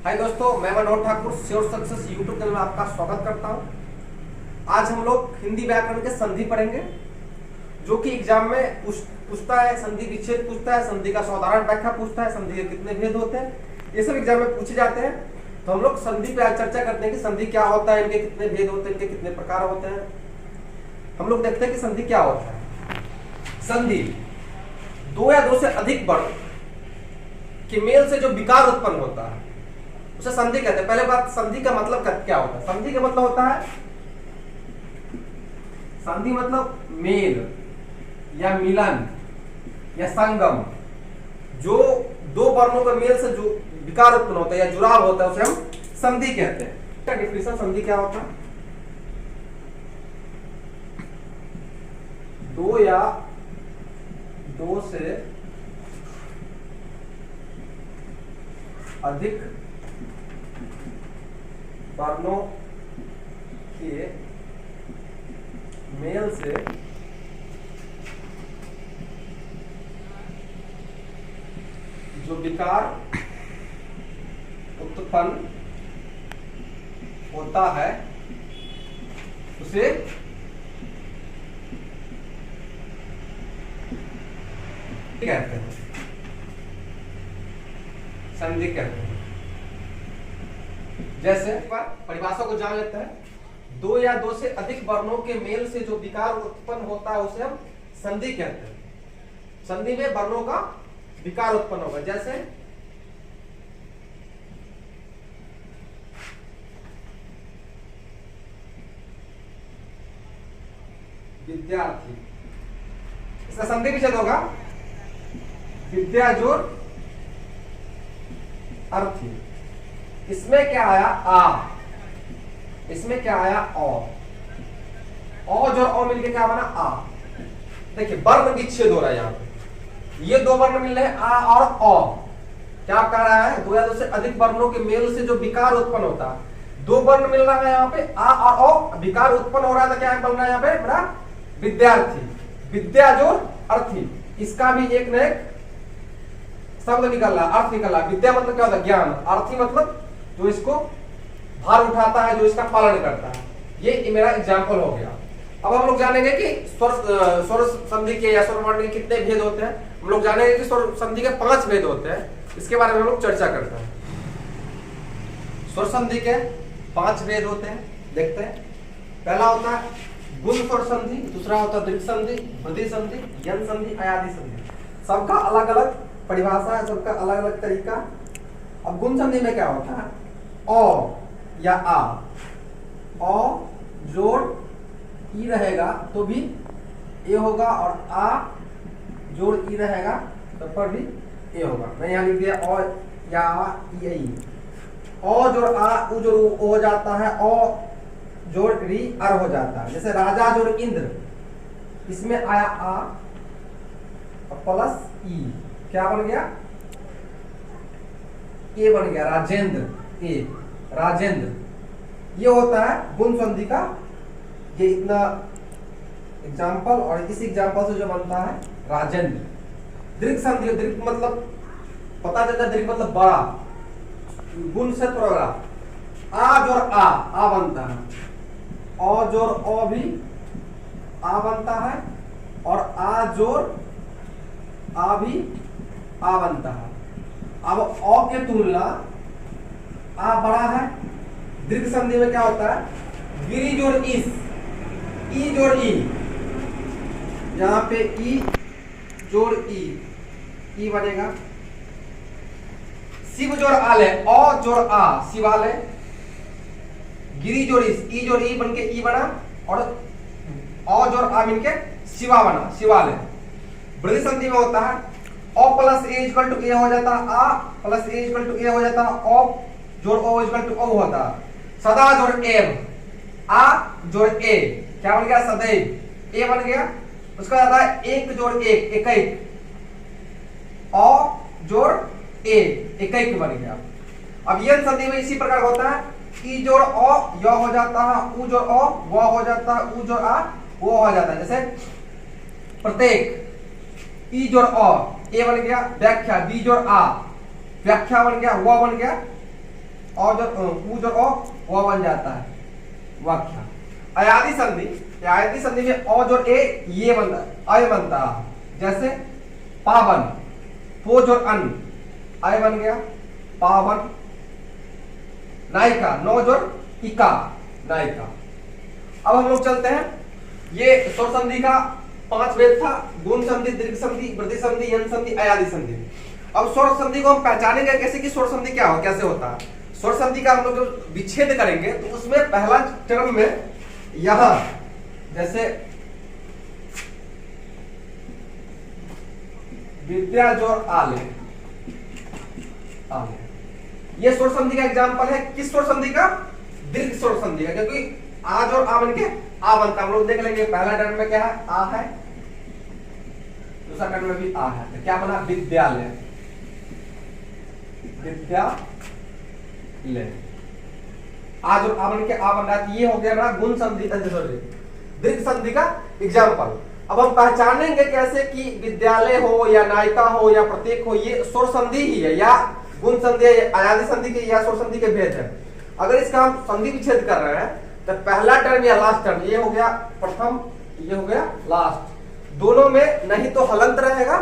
हाय दोस्तों, मैं Manohar Thakur sure success YouTube channel में आपका स्वागत करता हूं। आज हम लोग हिंदी व्याकरण के संधि पढ़ेंगे, जो कि एग्जाम में पूछता है। संधि विच्छेद पूछता है, संधि का साधारण व्याख्या पूछता है, संधि के कितने भेद होते हैं, ये सब एग्जाम में पूछे जाते हैं। तो हम लोग संधि पे आज चर्चा करते हैं कि संधि क्या होता है, इनके कितने भेद होते हैं, इनके कितने प्रकार होते हैं। हम लोग देखते हैं कि संधि क्या होता है। संधि दो या दो से अधिक वर्ण के मेल से जो विकार उत्पन्न होता है उसे संधि कहते हैं। पहले बात, संधि का मतलब क्या होता है? संधि का मतलब होता है, संधि मतलब मेल या मिलन या संगम, जो दो वर्णों के मेल से जो विकार उत्पन्न होता है या जुड़ाव होता है उसे हम संधि कहते हैं। इसका डिफिनेशन संधि क्या होता है? दो या दो से अधिक वर्णों के मेल से जो विकार उत्पन्न होता है उसे कहते हैं संधि कहते हैं। जैसे परिभाषा को जान लेते हैं। दो या दो से अधिक वर्णों के मेल से जो विकार उत्पन्न होता है उसे हम संधि कहते हैं। संधि में वर्णों का विकार उत्पन्न होगा। जैसे विद्यार्थी, इसका संधि विच्छेद होगा विद्या जोड़ अर्थी। इसमें क्या आया? आ। इसमें क्या आया? औ जो मिलके क्या बना? आ। देखिए वर्ण विच्छेद हो रहा है यहाँ पे। ये दो वर्ण मिल रहे हैं, आ और औ। क्या कह रहा है? दो या दो से अधिक वर्णों के मेल से जो विकार उत्पन्न होता है। दो वर्ण मिल रहा है यहाँ पे, आ और औ, विकार उत्पन्न हो रहा है तो क्या बन रहा है यहाँ पे? बड़ा विद्यार्थी। विद्या जोड़ अर्थी, इसका भी एक न एक शब्द निकल रहा, अर्थ निकल रहा। विद्या मतलब क्या होता है? ज्ञान। अर्थी मतलब जो इसको भार उठाता है, जो इसका पालन करता है। ये मेरा एग्जाम्पल हो गया। अब हम लोग जानेंगे कि स्वर संधि के या स्वर वर्ण के कितने भेद होते हैं। हम लोग जानेंगे कि स्वर संधि के 5 भेद होते हैं। इसके बारे में हम लोग चर्चा करते हैं। स्वर संधि के 5 भेद होते हैं, देखते हैं। पहला होता है गुण स्वर संधि, दूसरा होता है दीर्घ संधि, वृद्धि संधि, यन संधि, अयादि संधि। सबका अलग अलग परिभाषा है, सबका अलग अलग तरीका। अब गुण संधि में क्या होता है? औ या आ, औ जोड़ ई रहेगा तो भी ए होगा, और आ जोड़ ई रहेगा तो पर भी ए होगा। मैं यहाँ लिख दिया औ या आ ई। औ जोड़ आ, उ जोड़ ओ हो जाता है, औ जोड़ री अर हो जाता है। जैसे राजा जोड़ इंद्र, इसमें आया आ और प्लस ई, क्या बन गया? ए बन गया, राजेंद्र। ए राजेंद्र, ये होता है गुण संधि का ये इतना एग्जाम्पल, और इस एग्जाम्पल से जो बनता है राजेंद्र। दीर्घ संधि, दीर्घ मतलब पता चलता है, दीर्घ मतलब बड़ा, गुण से थोड़ा बड़ा। आ जोड़ आ बनता है, औ जोड़ ओ भी आ बनता है, और आ जोड़ आ भी आ बनता है। अब औ के तुलना आ बड़ा है। दीर्घ संधि में क्या होता है? गिरी जोड़ इस, ई जोड़ ई, यहाँ पे ई जोड़ ई बनेगा। शिव जोड़ आले, औ जोड़ आ, शिवालय। गिरी जोड़ इस, ई जोड़ ई बन के ई बना, और औ जोड़ आ मिलके शिवा बना, शिवालय। वृद्धि संधि में होता है ओ प्लस ए इक्वल टू ए हो जाता, आ प्लस ए इक्वल टू ए हो जाता, ओ जोड़ ओ इक्वल टू ओ होता। सदा जोड़ एव, आ जोड़ ए, क्या बन गया? सदैव। ए बन गया। उसका जाता है एक जोड़ एक, एकैक। औ जोड़ ए, एकैक बन गया। अब यन संधि में इसी प्रकार होता है। ई जोड़ ओ य हो जाता है, उ जोड़ ओ व हो जाता है, उ जोड़ आ वो हो जाता है। जैसे प्रत्येक, ई जोड़ अ, ए बन गया व्याख्या, बी जोड़ आ व्याख्या बन गया, व बन गया और जो ऊ जो ओ वह बन जाता है वाक्य। अयादी संधि, अयादी संधि में ओ जो ए ये बनता है, अय बनता है। जैसे पावन, पो जो अन, अय बन गया पावन। नायिका, नो जो इका, नायिका। अब हम लोग चलते हैं, ये स्वर संधि का 5 भेद था, गुण संधि, दीर्घ संधि, वृद्धि संधि, यन संधि, अयादी संधि। अब स्वर संधि को हम पहचानेंगे कैसे कि स्वर संधि क्या हो, कैसे होता है। स्वर संधि का हम लोग जब विच्छेद करेंगे तो उसमें पहला टर्म में यहां जैसे विद्या जोर आले, आले, ये स्वर संधि का एग्जाम्पल है। किस स्वर संधि का? दीर्घ स्वर संधि का, क्योंकि आज और आ बन के आ बनता। हम लोग देख लेंगे पहला टर्म में क्या है, आ है, दूसरा टर्म में भी आ है, तो क्या बना? विद्यालय, विद्यालय। आज और आ बन के आ बन रहा है, ये हो गया ना गुण संधि, दीर्घ संधि का एग्जाम्पल। अब हम पहचानेंगे कैसे कि विद्यालय हो या नायिका हो या प्रतीक हो, ये स्वर संधि ही है या गुण संधि है, अयादी संधि के या स्वर संधि के भेद है। अगर इसका हम संधि विच्छेद कर रहे हैं तो पहला टर्म या लास्ट टर्म, ये हो गया प्रथम, ये हो गया लास्ट, दोनों में नहीं तो हलंत रहेगा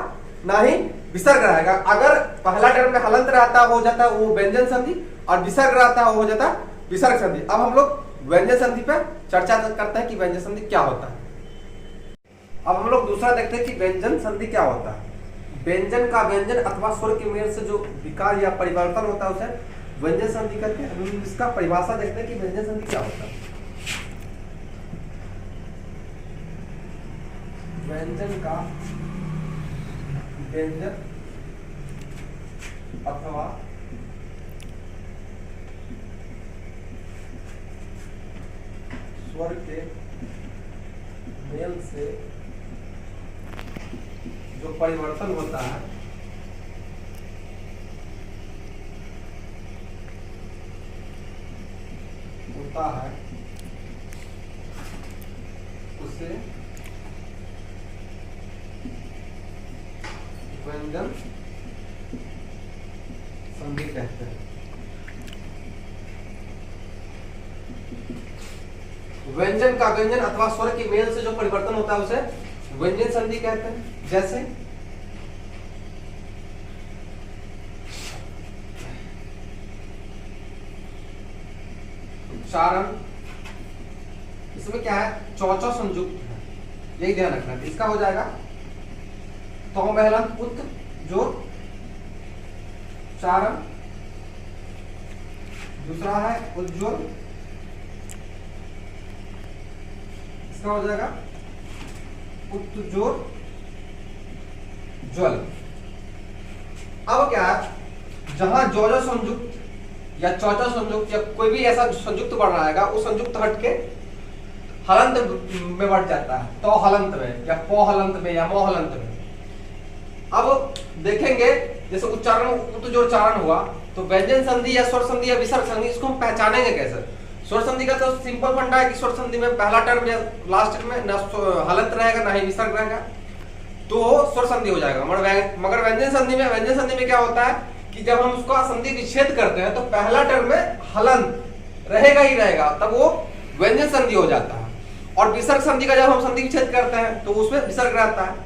ना ही विसर्ग रहेगा। अगर पहला टर्म में हलंत रहता हो जाता वो व्यंजन संधि, और विसर्ग रहता हो जाता विसर्ग संधि। अब हम लोग व्यंजन संधि पे चर्चा करते हैं कि व्यंजन संधि क्या होता है। अब हम लोग दूसरा देखते हैं कि व्यंजन संधि क्या होता है। व्यंजन का व्यंजन अथवा स्वर के मेल से जो विकार या परिवर्तन होता है उसे व्यंजन संधि कहते हैं। हम इसका परिभाषा देखते हैं कि व्यंजन संधि क्या होता है। व्यंजन का व्यंजन अथवा स्वर के मेल से जो परिवर्तन होता है उसे व्यंजन संधि कहते हैं। व्यंजन का व्यंजन अथवा स्वर के मेल से जो परिवर्तन होता है उसे व्यंजन संधि कहते हैं। जैसे उच्चारण, इसमें क्या है, चौचौ संयुक्त है, यही ध्यान रखना है। इसका हो जाएगा तो महलंत उत जो चारण, दूसरा है उज्ज्वल, इसका हो जाएगा उत्तजोर ज्वल। अब क्या है, जहां जोजो संयुक्त या चौचौ संयुक्त या कोई भी ऐसा संयुक्त बढ़ रहा है वो संयुक्त हटके हलंत में बढ़ जाता है, तो हलंत में या पो हलंत में या मो हलंत में। अब देखेंगे जैसे उच्चारण उत्तजोर चारण हुआ तो व्यंजन संधि या स्वर संधि या विसर्ग संधि, इसको हम पहचानेंगे कैसे? स्वर संधि का तो सिंपल फंडा है कि स्वर संधि में पहला टर्म या लास्ट टर्म में ना हलंत रहेगा ना ही विसर्ग रहेगा, तो स्वर संधि हो जाएगा। मगर व्यंजन संधि में क्या होता है कि जब हम उसका संधि विच्छेद करते हैं तो पहला टर्म में हलंत रहेगा ही रहेगा, तब वो व्यंजन संधि हो जाता है। और विसर्ग संधि का जब हम संधि विच्छेद करते हैं तो उसमें विसर्ग रहता है।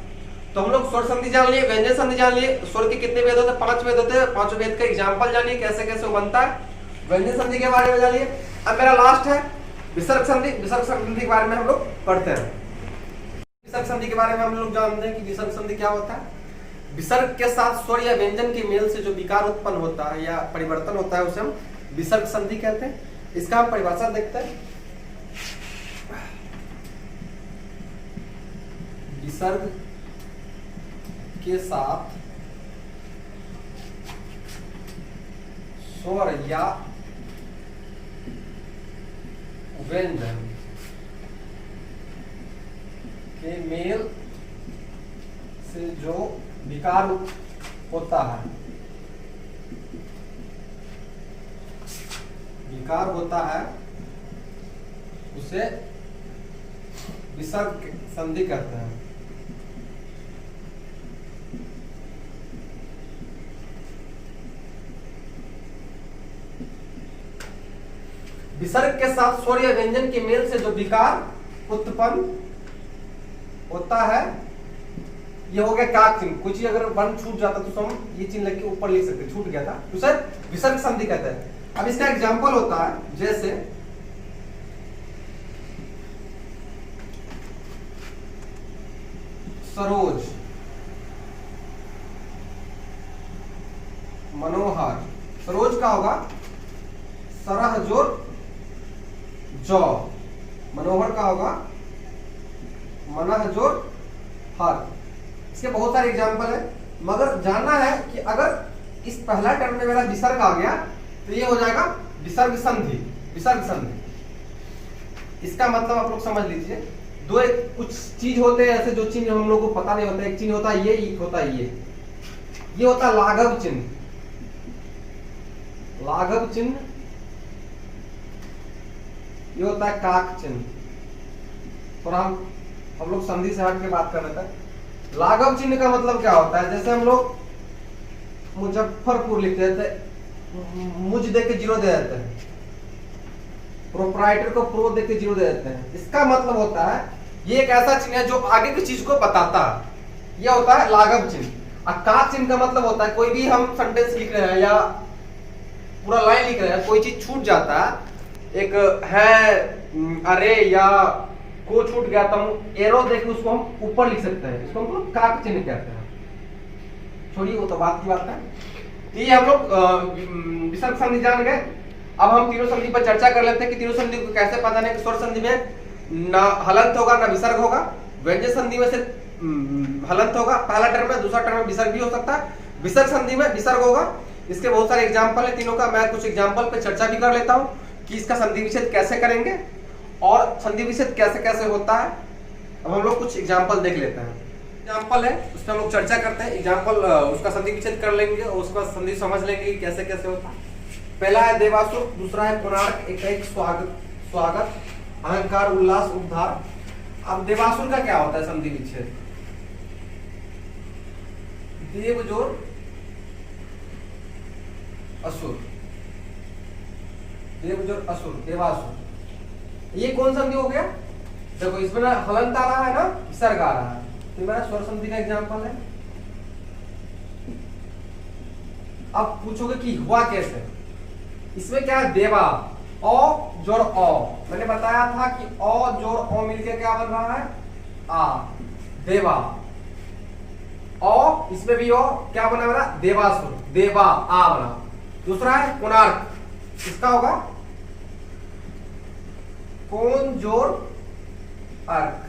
तो हम लोग स्वर संधि जान लिए, व्यंजन संधि जान लिए, स्वर के कितने भेद होते हैं? 5 भेद होते हैं। 5 भेद का एग्जांपल जानिए कैसे कैसे वो बनता है। व्यंजन संधि के बारे में जानिए। अब मेरा लास्ट है विसर्ग संधि। विसर्ग संधि के बारे में हम लोग पढ़ते हैं। विसर्ग संधि के बारे में हम लोग जानते हैं कि विसर्ग संधि क्या होता है। विसर्ग के साथ स्वर या व्यंजन के मेल से जो विकार उत्पन्न होता है या परिवर्तन होता है उसे हम विसर्ग संधि कहते हैं। इसका हम परिभाषा देखते हैं। विसर्ग के साथ स्वर या व्यंजन के मेल से जो विकार होता है, उसे विसर्ग संधि कहते हैं। विसर्ग के साथ स्वर या व्यंजन के मेल से जो विकार उत्पन्न होता है, ये हो गया काक चिन्ह। कोई चीज अगर वर्ण छूट जाता तो हम ये चिन्ह लिख के ऊपर लिख सकते, छूट गया था तो सर विसर्ग संधि कहते हैं। अब इसका एग्जांपल होता है जैसे सरोज, मनोहर। सरोज का होगा सरह जोर जौ, मनोहर का होगा मनह जोर हर। इसके बहुत सारे एग्जाम्पल है, मगर जानना है कि अगर इस पहला टर्म में मेरा विसर्ग आ गया तो ये हो जाएगा विसर्ग संधि। विसर्ग संधि इसका मतलब आप लोग समझ लीजिए, दो एक कुछ चीज होते हैं ऐसे जो चिन्ह हम लोग को पता नहीं होता। एक चिन्ह होता है ये, एक होता है ये होता है लाघव चिन्ह। लाघव चिन्ह, ये होता है काक चिन्ह। थोड़ा हम लोग संधि से हट के बात कर रहे थे। लाघव चिन्ह का मतलब क्या होता है, जैसे हम लोग मुजफ्फरपुर लिखते थे, मुझ दे के जीरो दे देते हैं, प्रोप्राइटर को प्रो दे के जीरो दे देते हैं। इसका मतलब होता है ये एक ऐसा चिन्ह है जो आगे की चीज को बताता है, यह होता है लाघव चिन्ह। और काक चिन्ह का मतलब होता है कोई भी हम सेंटेंस लिख रहे हैं या पूरा लाइन लिख रहे हैं, कोई चीज छूट जाता है, एक है अरे या को छूट गया तो हम एरो देके उसको हम ऊपर लिख सकते हैं, इसको हम काक चिन्ह कहते हैं। छोड़िए वो तो बात की बात है। तो ये हम लोग विसर्ग संधि जान गए। अब हम तीनों संधि पर चर्चा कर लेते हैं कि तीनों संधि को कैसे पहचाने। स्वर संधि में ना हलंत होगा ना विसर्ग होगा। व्यंजन संधि में सिर्फ हलंत होगा, पहला टर्म में, दूसरा टर्म में विसर्ग भी हो सकता है। विसर्ग संधि में विसर्ग होगा। इसके बहुत सारे एग्जाम्पल है तीनों का, मैं कुछ एग्जाम्पल पे चर्चा भी कर लेता हूँ कि इसका संधि विच्छेद कैसे करेंगे और संधि विच्छेद कैसे कैसे होता है। अब हम लोग कुछ एग्जाम्पल देख लेते हैं। एग्जाम्पल है उसमें हम लोग चर्चा करते हैं। एग्जाम्पल उसका संधि विच्छेद कर लेंगे और उसका संधि समझ लेंगे कि कैसे कैसे होता है। पहला है देवासुर, दूसरा है कोणार्क, एक स्वागत, अहंकार, उल्लास, उद्धार। अब देवासुर का क्या होता है संधि विच्छेद, देव जोर असुर, देव जोर असुर, देवासुर। ये कौन संधि हो गया, देखो इसमें ना हलंत आ रहा है ना विसर्ग आ रहा है, तो मेरा स्वर संधि का एग्जाम्पल है। अब पूछोगे कि हुआ कैसे, इसमें क्या है, देवा, ओ जोर ओ। मैंने बताया था कि ओ जोर ओ मिलके क्या बन रहा है, आ, देवा। ओ इसमें भी ओ क्या बना मेरा, देवासुर, देवा आ बना। दूसरा है कोणार्क, इसका होगा कोण जोर अर्क।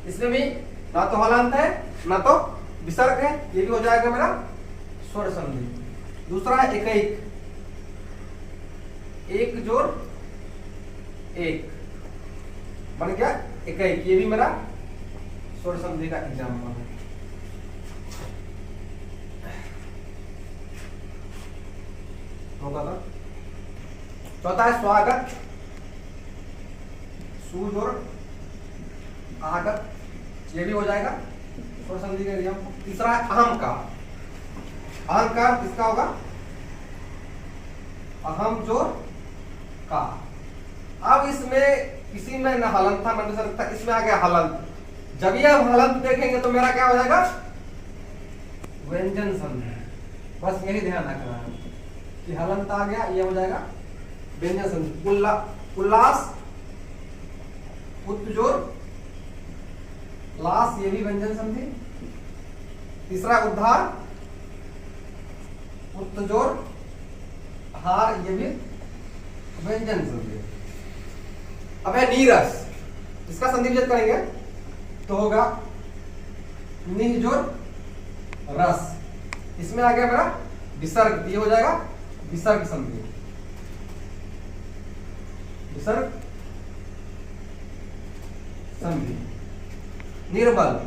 इसमें भी ना तो हलंत है ना तो विसर्ग है, ये भी हो जाएगा मेरा स्वर संधि। दूसरा है एकैक, एक जोर एक बन गया एकैक, ये भी मेरा स्वर संधि का एग्जाम्पल है। होगा ना। चौथा है स्वागत, सू जोर आगत, ये भी हो जाएगा स्वर संधि का एग्जाम्पल। तीसरा है अहंकार, अहंकार किसका होगा, अहम जोर का। अब इसमें किसी में न हलंत था न विसर्ग था, इसमें आ गया हलंत। जब ये हम हलंत देखेंगे तो मेरा क्या हो जाएगा, व्यंजन संधि। बस यही ध्यान रखना है कि हलंत आ गया, ये हो जाएगा व्यंजन संधि। उल्लास, उत्तजोर लास, ये भी व्यंजन संधि। तीसरा उद्धार, उत्तजोर हार, ये भी व्यंजन संधि। अब है नीरस, इसका संधि विच्छेद करेंगे तो होगा निह जोर रस, इसमें आ गया मेरा विसर्ग, ये हो जाएगा विसर्ग संधि। विसर्ग संधि। निर्बल,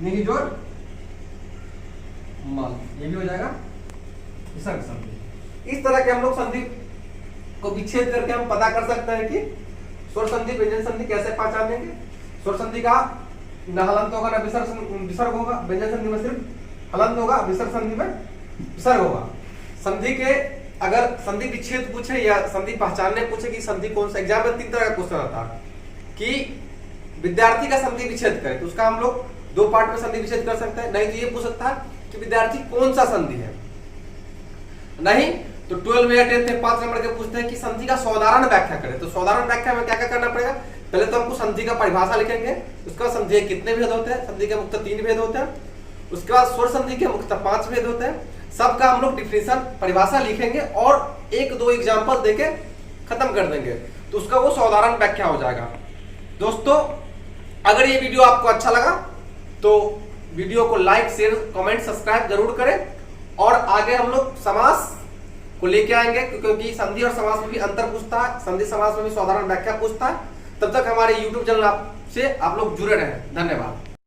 निह जोर मल, ये भी हो जाएगा विसर्ग संधि। इस तरह के हम लोग संधि को विच्छेद करके हम पता कर सकते हैं कि स्वर संधि व्यंजन संधि कैसे पहचानेंगे। स्वर संधि का न हलंत होगा न विसर्ग होगा, व्यंजन संधि में सिर्फ हलंत होगा, विसर्ग संधि में विसर्ग होगा। संधि के अगर संधि विच्छेद पूछे या संधि पहचानने पूछे कि संधि कौन सा, एग्जाम में 3 तरह का क्वेश्चन आता है कि विद्यार्थी का संधि विच्छेद करे, तो उसका हम लोग 2 पार्ट में संधि विच्छेद कर सकते हैं। नहीं तो ये पूछ सकता है कि विद्यार्थी कौन सा संधि है। नहीं तो 12 या 10 में 5 नंबर के पूछते हैं कि संधि का साधारण व्याख्या करें। तो साधारण व्याख्या में क्या क्या करना पड़ेगा, पहले तो हमको संधि का परिभाषा लिखेंगे, उसके बाद संधि के कितने भेद होते हैं, संधि के मुख्यतः 3 भेद होते हैं, उसके बाद स्वर संधि के मुख्यतः 5 भेद होते हैं। सबका हम लोग डिफिनेशन परिभाषा लिखेंगे और 1-2 एग्जाम्पल देके खत्म कर देंगे, तो उसका वो साधारण व्याख्या हो जाएगा। दोस्तों अगर ये वीडियो आपको अच्छा लगा तो वीडियो को लाइक, शेयर, कमेंट, सब्सक्राइब जरूर करें, और आगे हम लोग समास को लेके आएंगे, क्योंकि संधि और समास में भी अंतर पूछता है, संधि समास में भी साधारण व्याख्या पूछता है। तब तक हमारे YouTube चैनल से आप लोग जुड़े रहें। धन्यवाद।